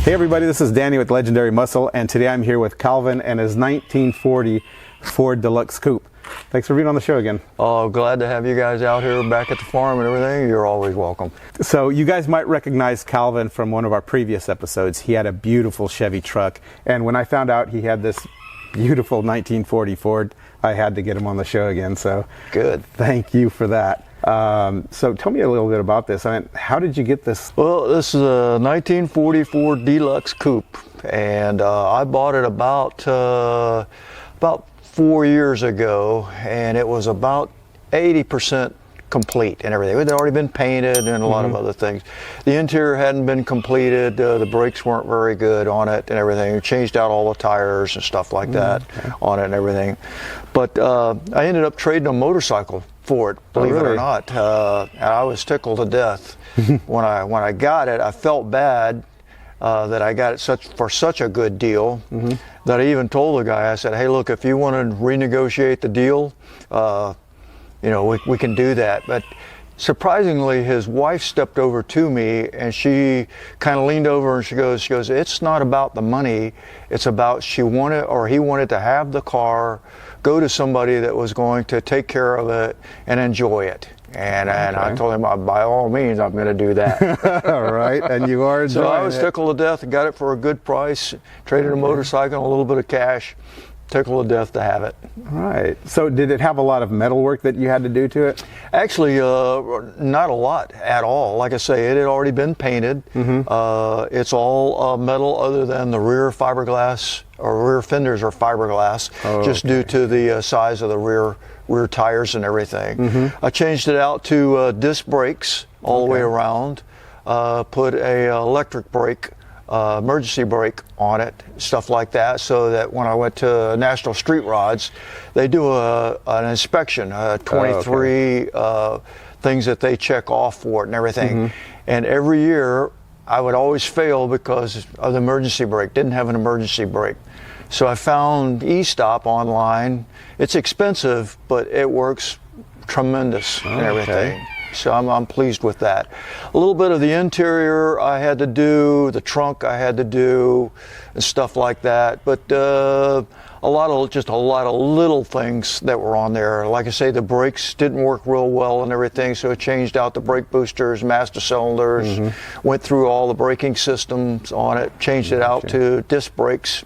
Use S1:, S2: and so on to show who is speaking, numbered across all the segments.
S1: Hey everybody, this is Danny with Legendary Muscle, and today I'm here with Calvin and his 1940 Ford Deluxe Coupe. Thanks for being on the show again.
S2: Oh, glad to have you guys out here back at the farm and everything. You're always welcome.
S1: So you guys might recognize Calvin from one of our previous episodes. He had a beautiful Chevy truck, and when I found out he had this beautiful 1940 Ford, I had to get him on the show again. So
S2: good.
S1: Thank you for that. So tell me a little bit about this. I mean, how did you get this?
S2: Well, this is a 1940 Ford Deluxe Coupe, and I bought it about 4 years ago, and it was about 80% complete and everything. It had already been painted and a lot of other things. The interior hadn't been completed. The brakes weren't very good on it and everything. We changed out all the tires and stuff like that on it and everything. But I ended up trading a motorcycle for it, believe it or not. And I was tickled to death. When I got it, I felt bad that I got it for such a good deal that I even told the guy, I said, hey, look, if you want to renegotiate the deal, you know, we can do that. But surprisingly, his wife stepped over to me and she kind of leaned over and she goes, it's not about the money. It's about he wanted to have the car, go to somebody that was going to take care of it and enjoy it. And I told him, by all means, I'm going to do that.
S1: All right, and you are enjoying it.
S2: So I was tickled to death and got it for a good price, traded a motorcycle and a little bit of cash, tickled to death to have it.
S1: All right. So did it have a lot of metal work that you had to do to it?
S2: Actually, not a lot at all. Like I say, it had already been painted. It's all metal other than the rear fiberglass, or rear fenders are fiberglass, just due to the size of the rear tires and everything. I changed it out to disc brakes all the way around, put a electric brake, emergency brake on it, stuff like that, so that when I went to National Street Rods, they do an inspection, 23 things that they check off for it and everything. And every year I would always fail because of the emergency brake, didn't have an emergency brake. So I found E-Stop online. It's expensive, but it works tremendous and everything. So I'm pleased with that. A little bit of the interior I had to do, the trunk I had to do, and stuff like that. But a lot of little things that were on there. Like I say, the brakes didn't work real well and everything, so I changed out the brake boosters, master cylinders, went through all the braking systems on it, changed it out to disc brakes.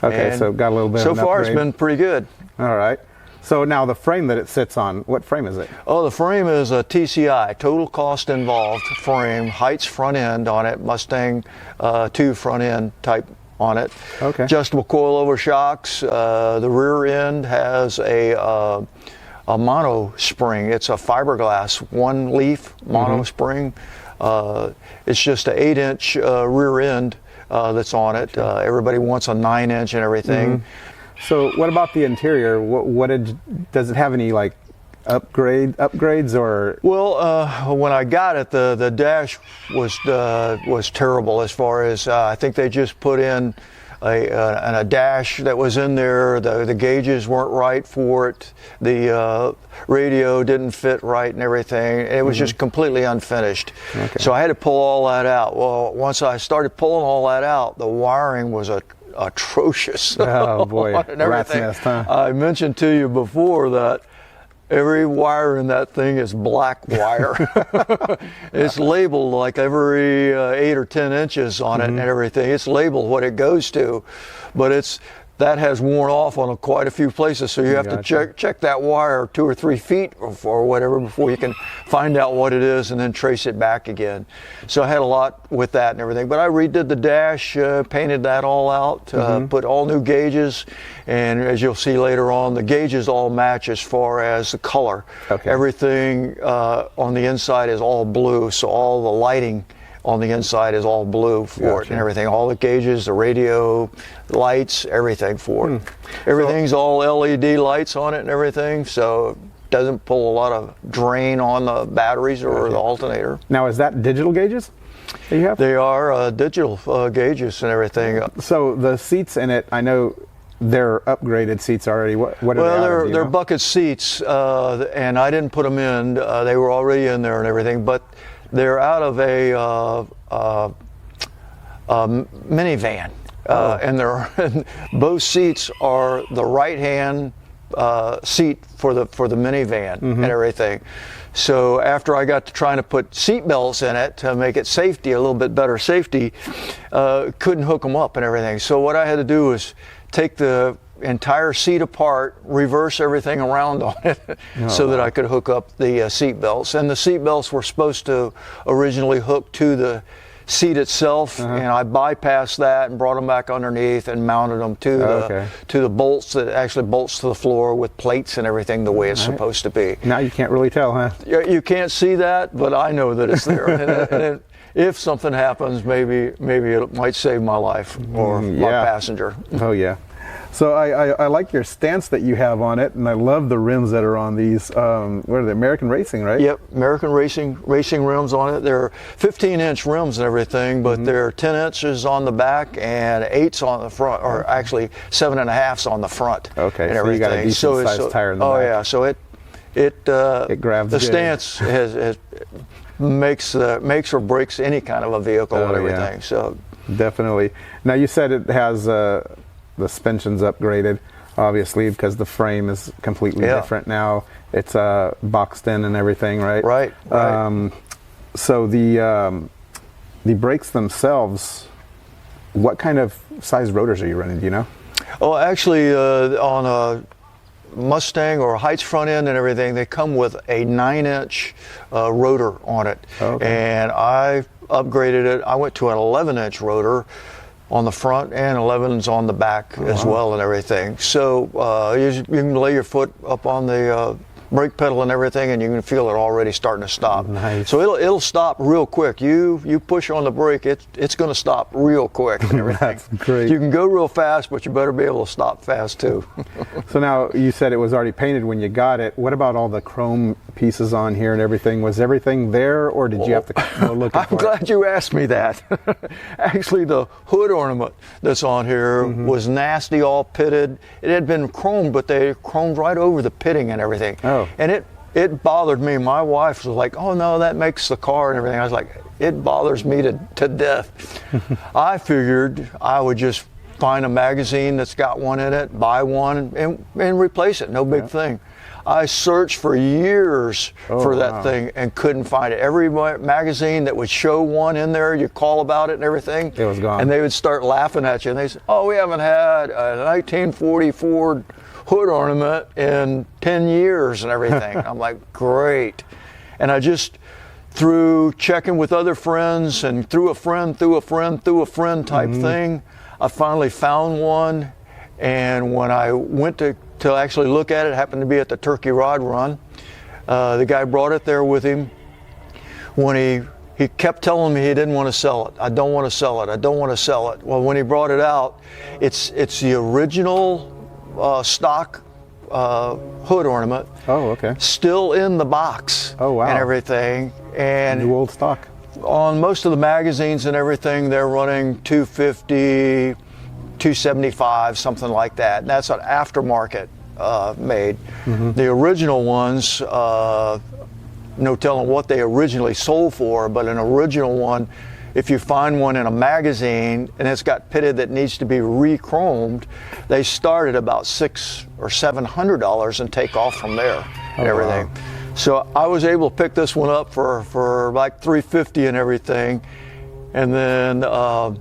S1: Okay, so got a little bit of an
S2: so far
S1: upgrade.
S2: It's been pretty good.
S1: All right. So now the frame that it sits on, what frame is it? Oh,
S2: the frame is a TCI, total cost involved frame, Heights front end on it, Mustang 2 front end type on it. Okay. Adjustable coilover shocks. The rear end has a mono spring. It's a fiberglass, one leaf mono spring. It's just an 8-inch rear end that's on it. Everybody wants a 9-inch and everything.
S1: So what about the interior? Does it have any like upgrades or? Well,
S2: when I got it, the dash was terrible as far as I think they just put in a dash that was in there. The gauges weren't right for it. The radio didn't fit right and everything. It was just completely unfinished. So I had to pull all that out. Well, once I started pulling all that out, the wiring was atrocious.
S1: Oh boy, rat's nest, huh?
S2: I mentioned to you before that every wire in that thing is black wire. It's labeled like every 8 or 10 inches on it and everything. It's labeled what it goes to, but that has worn off on quite a few places, so you have to check that wire 2 or 3 feet or whatever before you can find out what it is and then trace it back again. So I had a lot with that and everything, but I redid the dash, painted that all out, put all new gauges, and as you'll see later on, the gauges all match as far as the color. Everything on the inside is all blue, so all the lighting on the inside is all blue for it and everything. All the gauges, the radio, lights, everything for it. Everything's all LED lights on it and everything, so it doesn't pull a lot of drain on the batteries or the alternator.
S1: Now, is that digital gauges that you have?
S2: They are digital gauges and everything.
S1: So the seats in it, I know they're upgraded seats already. What are they?
S2: Well, they're bucket seats, and I didn't put them in. They were already in there and everything, but they're out of minivan. And both seats are the right-hand seat for the minivan and everything. So after I got to trying to put seat belts in it to make it a little bit better safety, couldn't hook them up and everything. So what I had to do was take the entire seat apart, reverse everything around on it so that I could hook up the seat belts. And the seat belts were supposed to originally hook to the seat itself, and I bypassed that and brought them back underneath and mounted them to the bolts that actually bolts to the floor with plates and everything the way it's supposed to be.
S1: Now you can't really tell, huh?
S2: You can't see that, but I know that it's there. and if something happens, maybe it might save my life or my passenger.
S1: Oh yeah. So I like your stance that you have on it, and I love the rims that are on these. What are they? American Racing, right?
S2: Yep, American Racing rims on it. They're 15-inch rims and everything, but they're 10 inches on the back and 8s on the front, or actually 7.5s on the front.
S1: Okay,
S2: and
S1: so
S2: everything.
S1: you got a decent sized tire in the back.
S2: Oh yeah, so it
S1: grabs
S2: the
S1: good.
S2: stance makes or breaks any kind of a vehicle and everything.
S1: Yeah.
S2: So
S1: definitely. Now you said it has the suspension's upgraded, obviously, because the frame is completely different now. It's boxed in and everything, right?
S2: Right.
S1: So the brakes themselves, what kind of size rotors are you running? Do you know?
S2: Oh, actually, on a Mustang or Heights front end and everything, they come with a 9-inch rotor on it. And I upgraded it. I went to an 11-inch rotor on the front and 11s on the back as well and everything. So you can lay your foot up on the brake pedal and everything, and you can feel it already starting to stop.
S1: Nice.
S2: So it'll stop real quick. You push on the brake, it's going to stop real quick and everything.
S1: That's great.
S2: You can go real fast, but you better be able to stop fast too.
S1: So now you said it was already painted when you got it. What about all the chrome pieces on here and everything? Was everything there, or did you have to go looking for it?
S2: I'm glad you asked me that. Actually, the hood ornament that's on here was nasty, all pitted. It had been chromed, but they chromed right over the pitting and everything.
S1: Oh.
S2: And it bothered me. My wife was like, "Oh no, that makes the car and everything." I was like, "It bothers me to death." I figured I would just find a magazine that's got one in it, buy one, and replace it. No big thing. I searched for years for that thing and couldn't find it. Every magazine that would show one in there, you call about it and everything,
S1: it was gone.
S2: And they would start laughing at you. And they said, "Oh, we haven't had a 1940 Ford hood ornament in 10 years and everything." I'm like, great. And I just, through checking with other friends and through a friend type thing, I finally found one. And when I went to actually look at it, happened to be at the Turkey Rod Run. The guy brought it there with him. When he kept telling me he didn't want to sell it. "I don't want to sell it. I don't want to sell it." Well, when he brought it out, it's the original stock hood ornament.
S1: Oh, okay.
S2: Still in the box.
S1: Oh, wow.
S2: And everything. And
S1: New old stock.
S2: on most of the magazines and everything, they're running 250, 275, something like that. And that's an aftermarket made. The original ones, no telling what they originally sold for, but an original one, if you find one in a magazine and it's got pitted that needs to be re-chromed, they start at about $600 or $700 and take off from there and everything.
S1: Wow.
S2: So I was able to pick this one up for like $350 and everything, and then I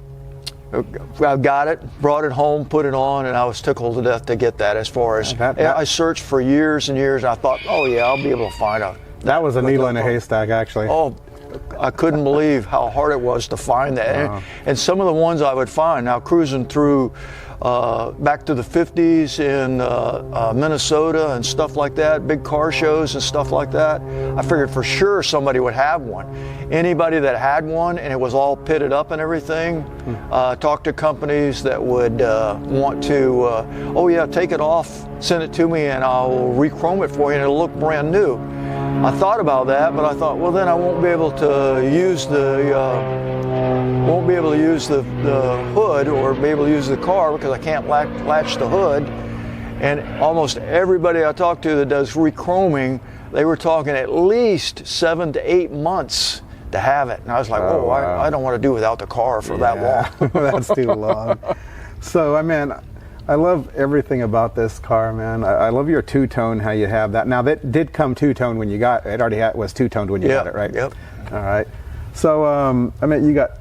S2: got it, brought it home, put it on, and I was tickled to death to get that. As far as I searched for years and years, and I thought, oh yeah, I'll be able to find a.
S1: That was a needle in a haystack, actually.
S2: Oh, I couldn't believe how hard it was to find that.
S1: Wow.
S2: And some of the ones I would find, now cruising through back to the 50s in Minnesota and stuff like that, big car shows and stuff like that, I figured for sure somebody would have one. Anybody that had one and it was all pitted up and everything, talked to companies that would want to, oh yeah, take it off, send it to me and I'll re-chrome it for you and it'll look brand new. I thought about that, but I thought, well, then I won't be able to use the hood or be able to use the car because I can't latch the hood. And almost everybody I talked to that does re-chroming, they were talking at least 7 to 8 months to have it. And I was like,
S1: Oh,
S2: whoa,
S1: wow.
S2: I don't want to do without the car for that long.
S1: That's too long. So, I love everything about this car, man. I love your two-tone, how you have that. Now, that did come two-tone when you got it. Was two-toned when you got it, right?
S2: Yep.
S1: All right. So, you got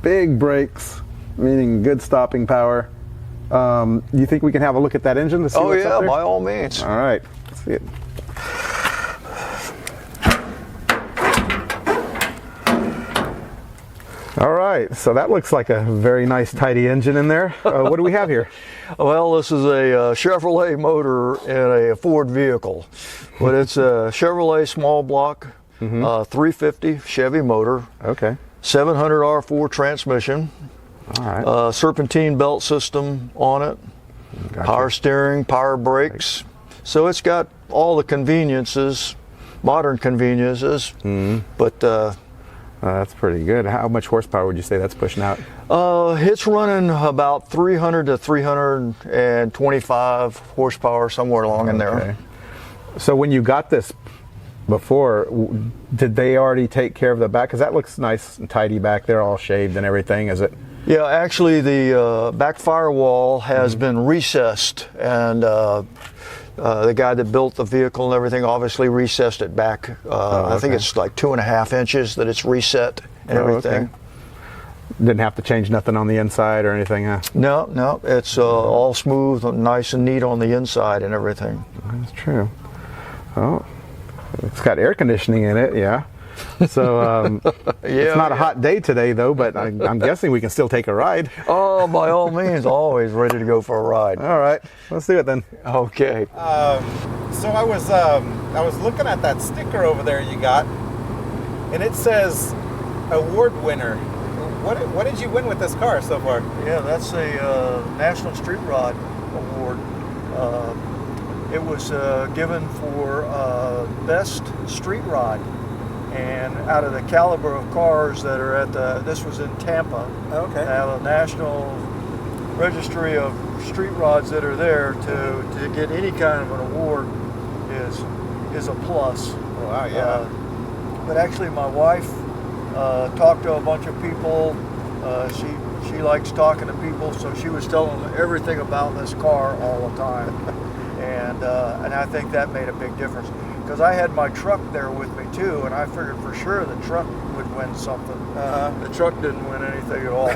S1: big brakes, meaning good stopping power. You think we can have a look at that engine to see what's up there?
S2: By all means.
S1: All right. Let's see it. All right, so that looks like a very nice, tidy engine in there. What do we have here?
S2: Well, this is a Chevrolet motor in a Ford vehicle, but it's a Chevrolet small block, 350 Chevy motor.
S1: Okay.
S2: 700 R4 transmission.
S1: All right.
S2: Serpentine belt system on it.
S1: Gotcha.
S2: Power steering, power brakes. So it's got all the conveniences, modern conveniences, but
S1: that's pretty good. How much horsepower would you say that's pushing out?
S2: it's running about 300 to 325 horsepower, somewhere along in there.
S1: So when you got this before, did they already take care of the back? Because that looks nice and tidy back there, all shaved and everything, is it?
S2: Yeah, actually the back firewall has been recessed, and the guy that built the vehicle and everything obviously recessed it back. I think it's like 2.5 inches that it's reset and everything.
S1: Okay. Didn't have to change nothing on the inside or anything, huh?
S2: No, it's all smooth, nice and neat on the inside and everything.
S1: That's true. Oh, it's got air conditioning in it, yeah. So it's not a hot day today, though, but I'm guessing we can still take a ride.
S2: Oh, by all means, always ready to go for a ride.
S1: All right, let's do it then.
S2: Okay.
S1: So I was looking at that sticker over there you got, and it says award winner. What did you win with this car so far?
S2: Yeah, that's a National Street Rod Award. It was given for best street rod. And out of the caliber of cars that are at this was in Tampa.
S1: Okay.
S2: Now the National Registry of Street Rods that are there to get any kind of an award is a plus.
S1: Oh, wow, yeah.
S2: But actually my wife talked to a bunch of people. She likes talking to people, so she was telling them everything about this car all the time. And I think that made a big difference. Because I had my truck there with me too, and I figured for sure the truck would win something. The truck didn't win anything at all.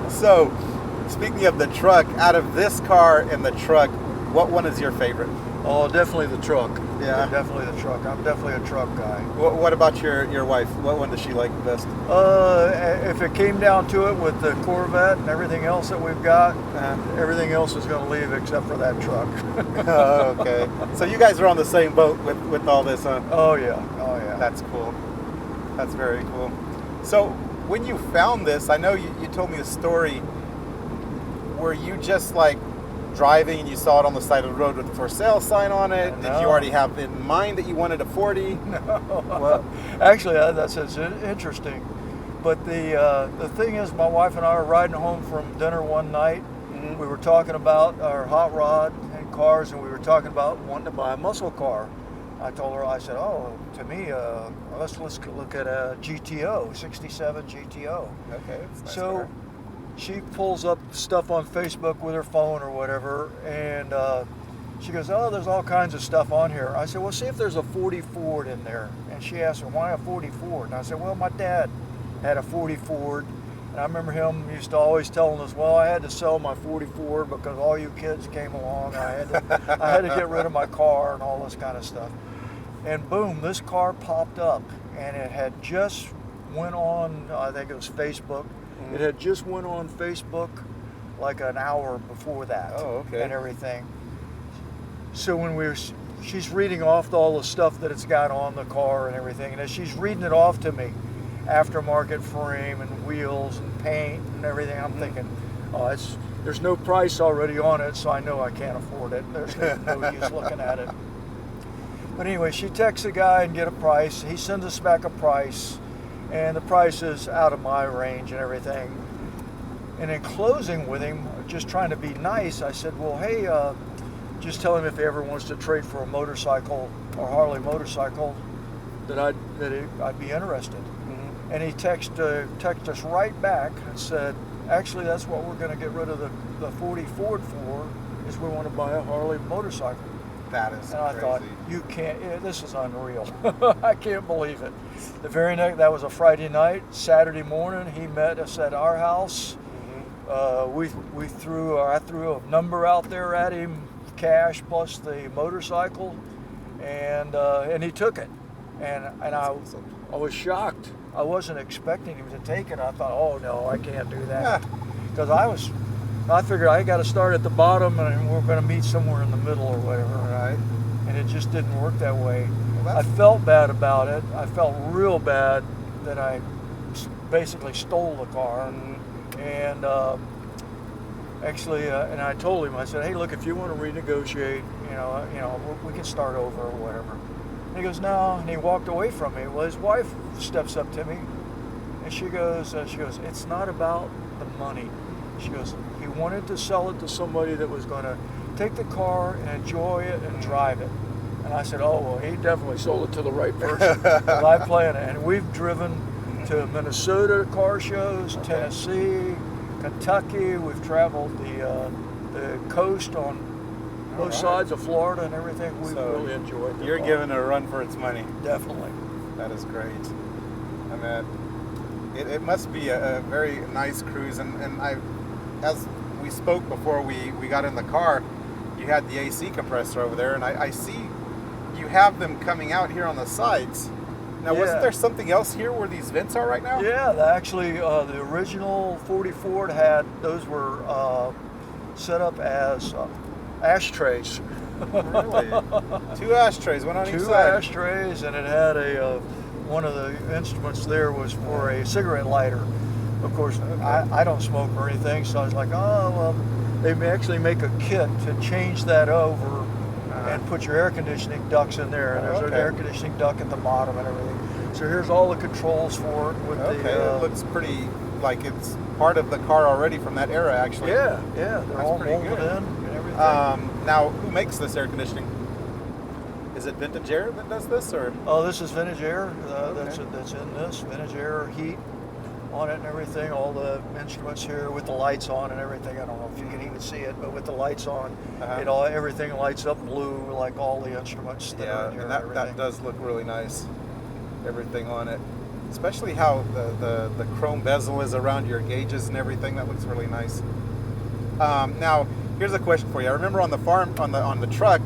S1: So, speaking of the truck, out of this car and the truck, what one is your favorite?
S2: Oh, definitely the truck.
S1: Yeah,
S2: definitely the truck. I'm definitely a truck guy.
S1: What about your wife? What one does she like the best?
S2: If it came down to it with the Corvette and everything else that we've got, everything else is going to leave except for that truck.
S1: Oh, okay. So you guys are on the same boat with all this, huh?
S2: Oh yeah.
S1: That's cool. That's very cool. So when you found this, I know you told me a story. Were you just like driving and you saw it on the side of the road with the for sale sign on it?
S2: No.
S1: Did you already have in mind that you wanted a 40?
S2: No. Well, actually, that's interesting. But the thing is, my wife and I were riding home from dinner one night. We were talking about our hot rod and cars, and we were talking about wanting to buy a muscle car. I told her, I said, oh, to me, let's look at a GTO, 67 GTO.
S1: Okay, that's nice.
S2: So she pulls up stuff on Facebook with her phone or whatever, and she goes, oh, there's all kinds of stuff on here. I said, well, see if there's a 40 Ford in there. And she asked me, why a 40 Ford? And I said, well, my dad had a 40 Ford. And I remember him used to always telling us, well, I had to sell my 40 Ford because all you kids came along. I had to get rid of my car and all this kind of stuff. And boom, this car popped up, and it had just went on, I think it was Facebook. It had just went on Facebook like an hour before that.
S1: Oh, okay.
S2: And everything. So when she's reading off all the stuff that it's got on the car and everything, and as she's reading it off to me, aftermarket frame and wheels and paint and everything, I'm thinking, oh, there's no price already on it, so I know I can't afford it. There's no use looking at it. But anyway, she texts the guy and get a price. He sends us back a price, and the price is out of my range and everything. And in closing with him, just trying to be nice, I said, well, hey, just tell him if he ever wants to trade for a motorcycle or Harley motorcycle, I'd be interested. And he texted us right back and said, actually, that's what we're going to get rid of the 40 Ford for, is we want to buy a Harley motorcycle.
S1: That is
S2: And I
S1: crazy.
S2: thought, you can't, this is unreal. I can't believe it. The very next, that was a Friday night. Saturday morning, he met us at our house. I threw a number out there at him, cash plus the motorcycle, and he took it. And I was shocked. I wasn't expecting him to take it. I thought, oh no, I can't do that. Because I figured I got to start at the bottom and we're going to meet somewhere in the middle or whatever.
S1: Right.
S2: And it just didn't work that way.
S1: Well,
S2: I felt bad about it. I felt real bad that I basically stole the car. And actually, and I told him, I said, hey, look, if you want to renegotiate, we can start over or whatever. And he goes, no, and he walked away from me. Well, his wife steps up to me, and she goes, it's not about the money. She goes, he wanted to sell it to somebody that was going to take the car and enjoy it and drive it. And I said, oh, well, he definitely sold it to the right person. 'Cause I plan it. And we've driven to Minnesota car shows, Tennessee, Kentucky. We've traveled the coast on both sides of Florida and everything. We've really enjoyed it.
S1: You're giving it a run for its money.
S2: Definitely.
S1: That is great. I mean, it must be a very nice cruise. And as we spoke before we got in the car, you had the AC compressor over there, and I see you have them coming out here on the sides. Now, wasn't there something else here where these vents are right now?
S2: Yeah, actually, the original 40 Ford those were set up as ashtrays.
S1: Really? 2 ashtrays, one on each side.
S2: 2 ashtrays, and it had one of the instruments there was for a cigarette lighter. Of course, I don't smoke or anything, so I was like, oh, well, they may actually make a kit to change that over and put your air conditioning ducts in there. And there's an air conditioning duct at the bottom and everything. So here's all the controls for it. With
S1: it looks pretty like it's part of the car already from that era, actually.
S2: Yeah, they're all molded in and everything.
S1: Now, who makes this air conditioning? Is it Vintage Air that does this, or?
S2: Oh, this is Vintage Air. That's in this Vintage Air heat on it and everything. All the instruments here with the lights on and everything. I don't know if you can even see it, but with the lights on, everything lights up blue like all the instruments that are in here.
S1: And that does look really nice. Everything on it, especially how the chrome bezel is around your gauges and everything. That looks really nice. Now, here's a question for you. I remember on the farm, on the truck,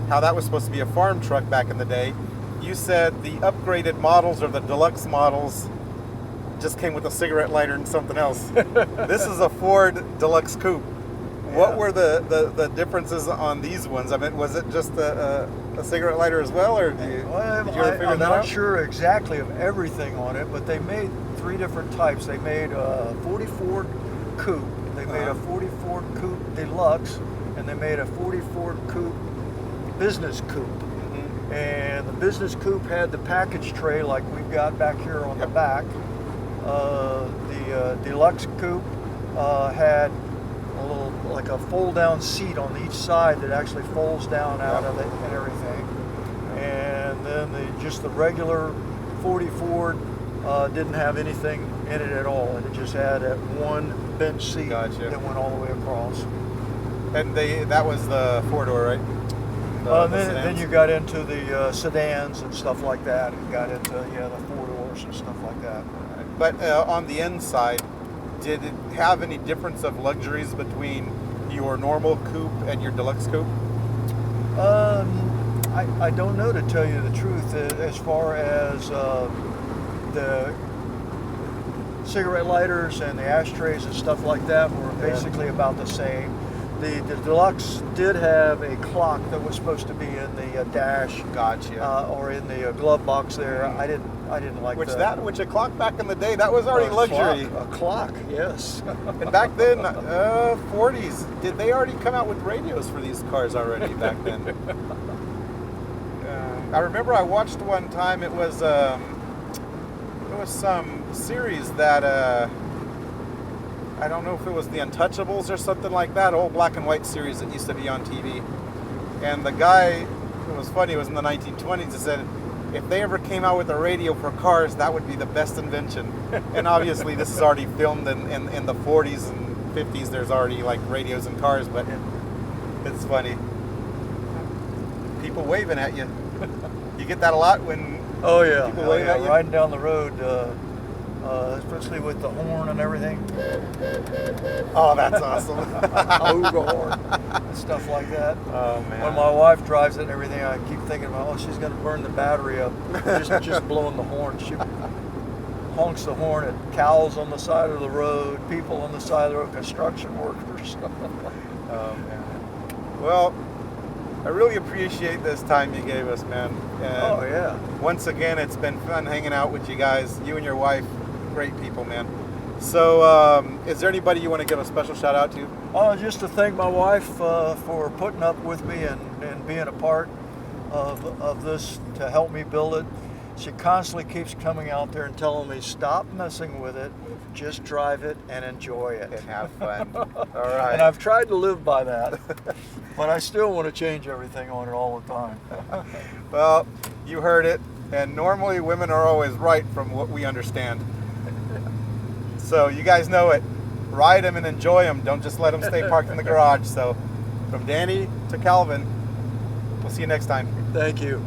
S1: how that was supposed to be a farm truck back in the day. You said the upgraded models or the deluxe models just came with a cigarette lighter and something else. This is a Ford Deluxe Coupe. What were the differences on these ones? I mean, was it just a cigarette lighter as well, or did you ever figure that out?
S2: I'm not sure exactly of everything on it, but they made 3 different types. They made a 40 Ford Coupe, they made a 40 Ford Coupe Deluxe, and they made a 40 Ford Coupe Business Coupe. And the Business Coupe had the package tray like we've got back here on the back. The Deluxe Coupe had a little, like a fold-down seat on each side that actually folds down out of it and everything. And then just the regular 40 Ford didn't have anything in it at all. It just had that one bench seat that went all the way across.
S1: And that was the 4-door, right?
S2: Then you got into the sedans and stuff like that. You got into the 4-doors and stuff like that.
S1: But on the inside, did it have any difference of luxuries between your normal coupe and your deluxe coupe?
S2: I don't know, to tell you the truth. As far as the cigarette lighters and the ashtrays and stuff like that were basically about the same. The Deluxe did have a clock that was supposed to be in the dash, or in the glove box there. I didn't like that.
S1: Which a clock back in the day, that was already luxury.
S2: A clock, yes.
S1: And back then, 40s, did they already come out with radios for these cars already back then? I remember I watched one time. It was some series that. I don't know if it was the Untouchables or something like that, old black and white series that used to be on TV. And the guy, it was funny, it was in the 1920s, he said, if they ever came out with a radio for cars, that would be the best invention. And obviously this is already filmed in the 40s and 50s. There's already like radios in cars, but it's funny. People waving at you. You get that a lot when
S2: Oh yeah,
S1: people wave at you?
S2: riding down the road, especially with the horn and everything.
S1: Oh, that's awesome.
S2: The horn and stuff like that.
S1: Oh man.
S2: When my wife drives it and everything, I keep thinking, oh, she's going to burn the battery up. Just blowing the horn. She honks the horn at cows on the side of the road, people on the side of the road, construction workers.
S1: Oh man. Well, I really appreciate this time you gave us, man. And
S2: Oh yeah.
S1: once again, it's been fun hanging out with you guys. You and your wife, great people, man. So, is there anybody you want to give a special shout out to?
S2: Just to thank my wife for putting up with me and being a part of this to help me build it. She constantly keeps coming out there and telling me, stop messing with it, just drive it and enjoy it.
S1: And have fun. All right.
S2: And I've tried to live by that, but I still want to change everything on it all the time.
S1: Well, you heard it. And normally women are always right from what we understand. So you guys know it. Ride them and enjoy them. Don't just let them stay parked in the garage. So from Danny to Calvin, we'll see you next time.
S2: Thank you.